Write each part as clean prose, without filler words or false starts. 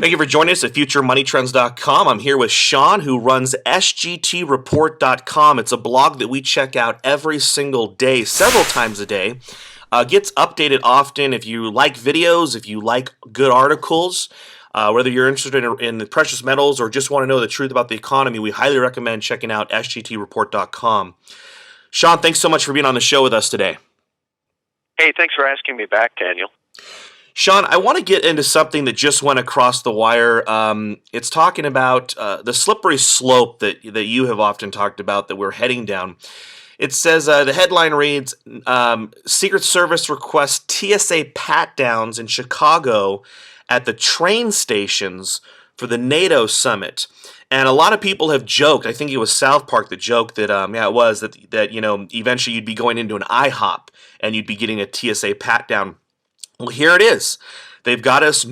Thank you for joining us at FutureMoneyTrends.com. I'm here with Sean, who runs SGTReport.com. It's a blog that we check out every single day, several times a day. Gets updated often. If you like videos, if you like good articles, whether you're interested in the precious metals or just want to know the truth about the economy, we highly recommend checking out SGTReport.com. Sean, thanks so much for being on the show with us today. Hey, thanks for asking me back, Daniel. Sean, I want to get into something that just went across the wire. It's talking about the slippery slope that you have often talked about that we're heading down. It says the headline reads, Secret Service requests TSA pat-downs in Chicago at the train stations for the NATO summit. And a lot of people have joked, I think it was South Park that joked that, that eventually you'd be going into an IHOP and you'd be getting a TSA pat-down. Well, here it is. They've got us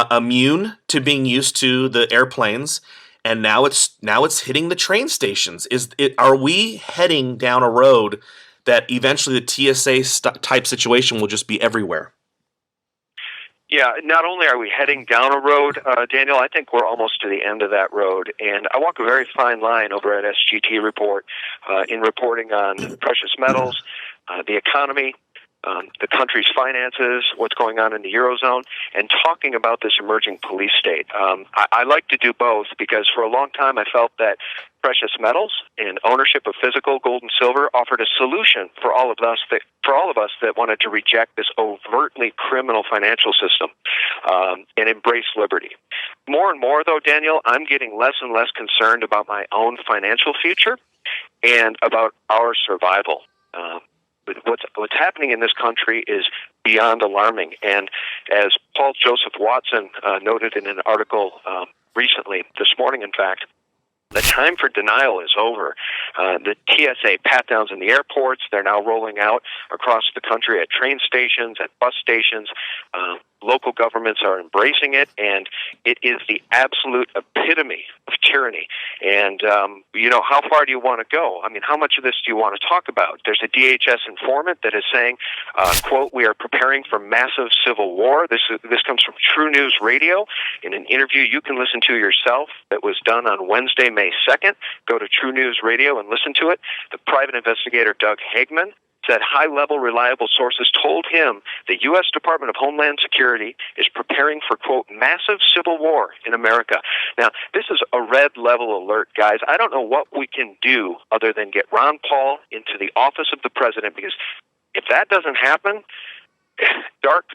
immune to being used to the airplanes, and now it's hitting the train stations. Are we heading down a road that eventually the TSA type situation will just be everywhere? Yeah, not only are we heading down a road, Daniel, I think we're almost to the end of that road. And I walk a very fine line over at SGT Report in reporting on precious metals, the economy, the country's finances, what's going on in the Eurozone, and talking about this emerging police state. I like to do both because for a long time I felt that precious metals and ownership of physical gold and silver offered a solution for all of us that wanted to reject this overtly criminal financial system and embrace liberty. More and more, though, Daniel, I'm getting less and less concerned about my own financial future and about our survival. What's happening in this country is beyond alarming. And as Paul Joseph Watson noted in an article recently, this morning in fact, the time for denial is over. The TSA pat-downs in the airports, they're now rolling out across the country at train stations, at bus stations. Local governments are embracing it, and it is the absolute epitome of tyranny. And, how far do you want to go? I mean, how much of this do you want to talk about? There's a DHS informant that is saying, quote, "We are preparing for massive civil war." This comes from True News Radio in an interview you can listen to yourself that was done on Wednesday, May 2nd. Go to True News Radio and listen to it. The private investigator Doug Hagman said high-level, reliable sources told him the U.S. Department of Homeland Security is preparing for, quote, massive civil war in America. Now, this is a red-level alert, guys. I don't know what we can do other than get Ron Paul into the office of the president, because if that doesn't happen, dark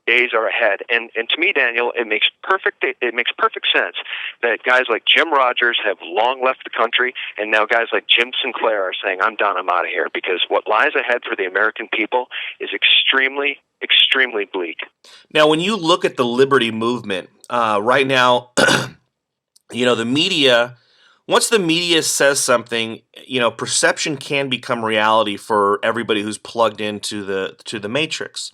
days are ahead. And to me, Daniel, it makes perfect sense that guys like Jim Rogers have long left the country, and now guys like Jim Sinclair are saying, "I'm done, I'm out of here," because what lies ahead for the American people is extremely, extremely bleak. Now, when you look at the liberty movement right now, the media. Once the media says something, perception can become reality for everybody who's plugged into the matrix.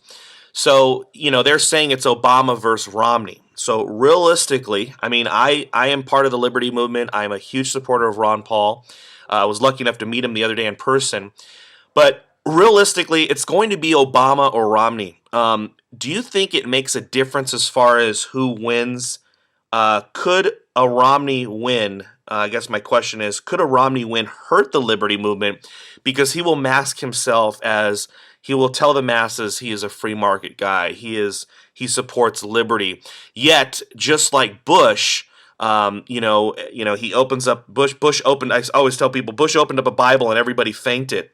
So, they're saying it's Obama versus Romney. So realistically, I mean, I am part of the liberty movement. I'm a huge supporter of Ron Paul. I was lucky enough to meet him the other day in person. But realistically, it's going to be Obama or Romney. Do you think it makes a difference as far as who wins? Could a Romney win? I guess my question is, could a Romney win hurt the liberty movement? Because he will mask himself as, he will tell the masses he is a free market guy. He supports liberty. Yet, just like Bush, he opens up, Bush opened, I always tell people, Bush opened up a Bible and everybody fainted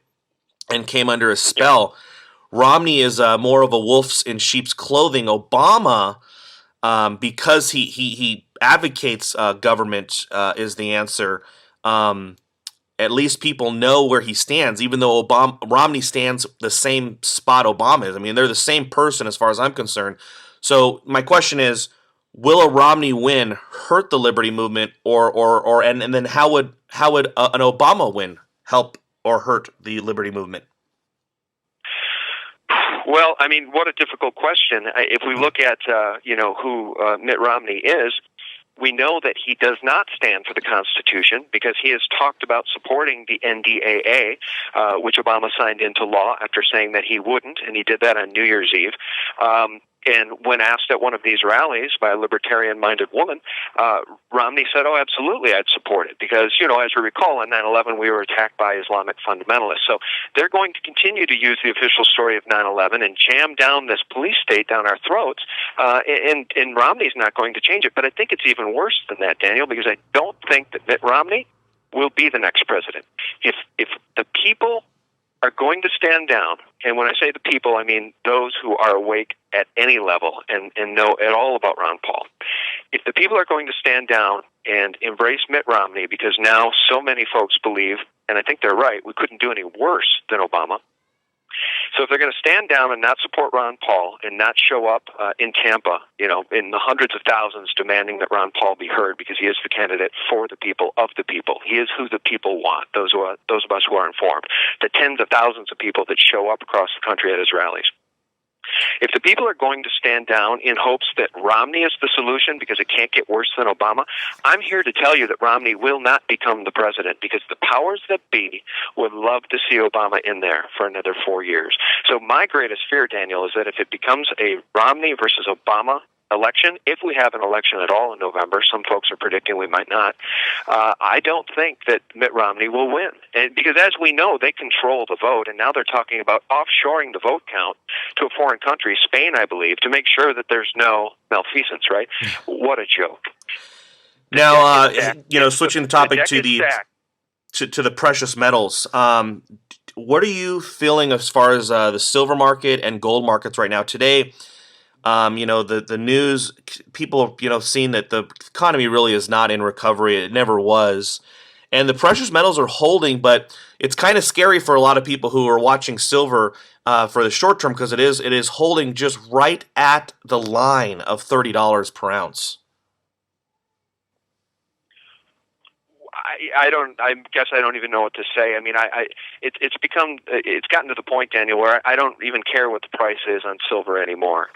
and came under a spell. Romney is more of a wolf in sheep's clothing. Obama, because he advocates government is the answer. At least people know where he stands, even though Romney stands the same spot Obama is. I mean, they're the same person as far as I'm concerned. So my question is, will a Romney win hurt the liberty movement, and then how would an Obama win help or hurt the liberty movement? Well, I mean, what a difficult question. If we look at, who Mitt Romney is, we know that he does not stand for the Constitution because he has talked about supporting the NDAA, which Obama signed into law after saying that he wouldn't, and he did that on New Year's Eve. And when asked at one of these rallies by a libertarian-minded woman, Romney said, "Oh, absolutely, I'd support it." Because, as we recall, on 9/11, we were attacked by Islamic fundamentalists. So they're going to continue to use the official story of 9/11 and jam down this police state down our throats, and Romney's not going to change it. But I think it's even worse than that, Daniel, because I don't think that Mitt Romney will be the next president. If the people are going to stand down, and when I say the people, I mean those who are awake at any level and know at all about Ron Paul. If the people are going to stand down and embrace Mitt Romney, because now so many folks believe, and I think they're right, we couldn't do any worse than Obama. So if they're going to stand down and not support Ron Paul and not show up in Tampa, in the hundreds of thousands demanding that Ron Paul be heard because he is the candidate for the people, of the people. He is who the people want, those of us who are informed. The tens of thousands of people that show up across the country at his rallies. If the people are going to stand down in hopes that Romney is the solution because it can't get worse than Obama, I'm here to tell you that Romney will not become the president because the powers that be would love to see Obama in there for another 4 years. So my greatest fear, Daniel, is that if it becomes a Romney versus Obama election, if we have an election at all in November, some folks are predicting we might not, I don't think that Mitt Romney will win. And because as we know, they control the vote, and now they're talking about offshoring the vote count to a foreign country, Spain, I believe, to make sure that there's no malfeasance, right? What a joke. Now, switching the topic to the precious metals, what are you feeling as far as the silver market and gold markets right now? Today, the news, people have, seen that the economy really is not in recovery. It never was. And the precious metals are holding, but it's kind of scary for a lot of people who are watching silver for the short term because it is holding just right at the line of $30 per ounce. I guess I don't even know what to say. I mean, it's gotten to the point, Daniel, where I don't even care what the price is on silver anymore.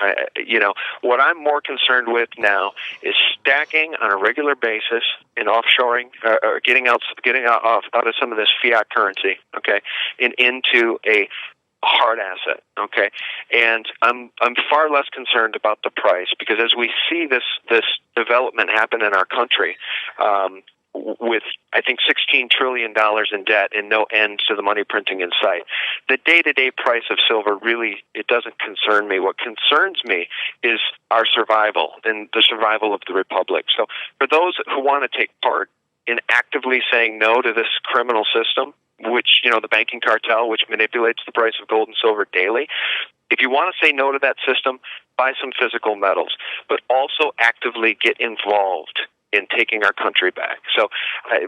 What I'm more concerned with now is stacking on a regular basis and offshoring, or getting out of some of this fiat currency, okay, and into a hard asset, okay, and I'm far less concerned about the price because as we see this development happen in our country, with I think $16 trillion in debt and no end to the money printing in sight, the day-to-day price of silver really, it doesn't concern me. What concerns me is our survival and the survival of the republic. So for those who want to take part in actively saying no to this criminal system, which, the banking cartel, which manipulates the price of gold and silver daily, if you want to say no to that system, buy some physical metals, but also actively get involved in taking our country back. So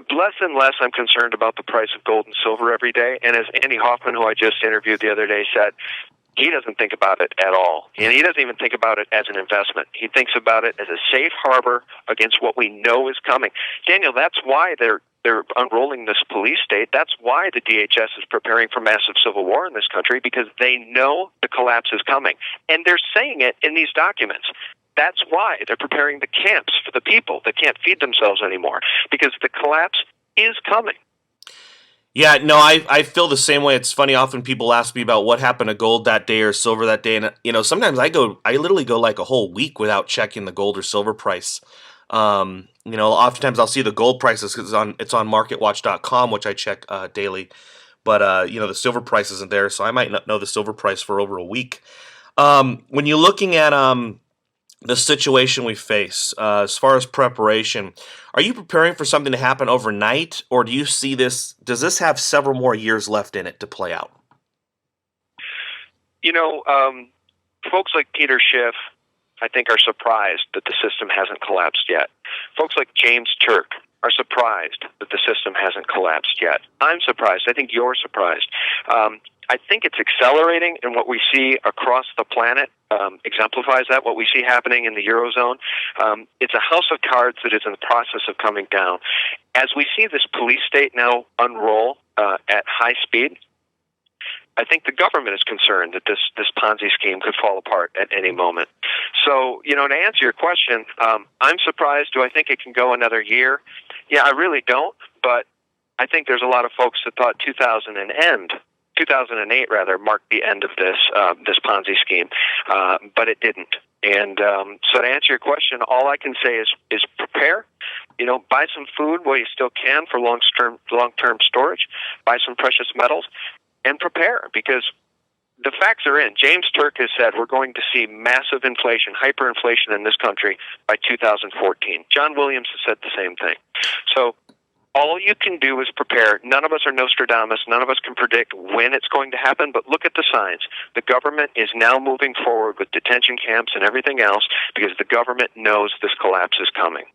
less and less I'm concerned about the price of gold and silver every day. And as Andy Hoffman, who I just interviewed the other day, said, he doesn't think about it at all. And he doesn't even think about it as an investment. He thinks about it as a safe harbor against what we know is coming. Daniel, that's why they're unrolling this police state. That's why the DHS is preparing for massive civil war in this country, because they know the collapse is coming. And they're saying it in these documents. That's why they're preparing the camps for the people that can't feed themselves anymore, because the collapse is coming. Yeah, no, I feel the same way. It's funny. Often people ask me about what happened to gold that day or silver that day, and sometimes I literally go like a whole week without checking the gold or silver price. Oftentimes I'll see the gold prices because it's on MarketWatch.com, which I check daily, but the silver price isn't there, so I might not know the silver price for over a week. When you're looking at the situation we face, as far as preparation, are you preparing for something to happen overnight, or do you see does this have several more years left in it to play out? Folks like Peter Schiff, I think, are surprised that the system hasn't collapsed yet. Folks like James Turk are surprised that the system hasn't collapsed yet. I'm surprised. I think you're surprised. I think it's accelerating, and what we see across the planet exemplifies that, what we see happening in the Eurozone. It's a house of cards that is in the process of coming down. As we see this police state now unroll at high speed, I think the government is concerned that this Ponzi scheme could fall apart at any moment. So, to answer your question, I'm surprised. Do I think it can go another year? Yeah, I really don't, but I think there's a lot of folks that thought 2000 and end 2008 rather marked the end of this Ponzi scheme, but it didn't. And so to answer your question, all I can say is prepare. Buy some food while you still can for long-term storage. Buy some precious metals and prepare, because the facts are in. James Turk has said we're going to see massive inflation, hyperinflation in this country by 2014. John Williams has said the same thing. So all you can do is prepare. None of us are Nostradamus. None of us can predict when it's going to happen, but look at the signs. The government is now moving forward with detention camps and everything else because the government knows this collapse is coming.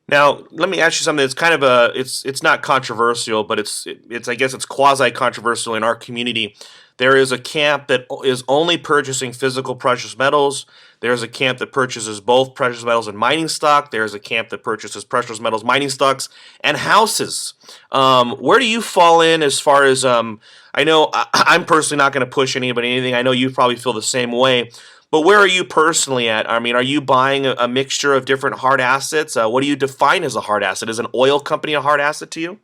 Now, let me ask you something. It's kind of it's not controversial, but it's I guess it's quasi controversial in our community. There is a camp that is only purchasing physical precious metals. There's a camp that purchases both precious metals and mining stock. There's a camp that purchases precious metals, mining stocks, and houses. Where do you fall in as far as I know I'm personally not going to push anybody anything. I know you probably feel the same way. But where are you personally at? I mean, are you buying a mixture of different hard assets? What do you define as a hard asset? Is an oil company a hard asset to you?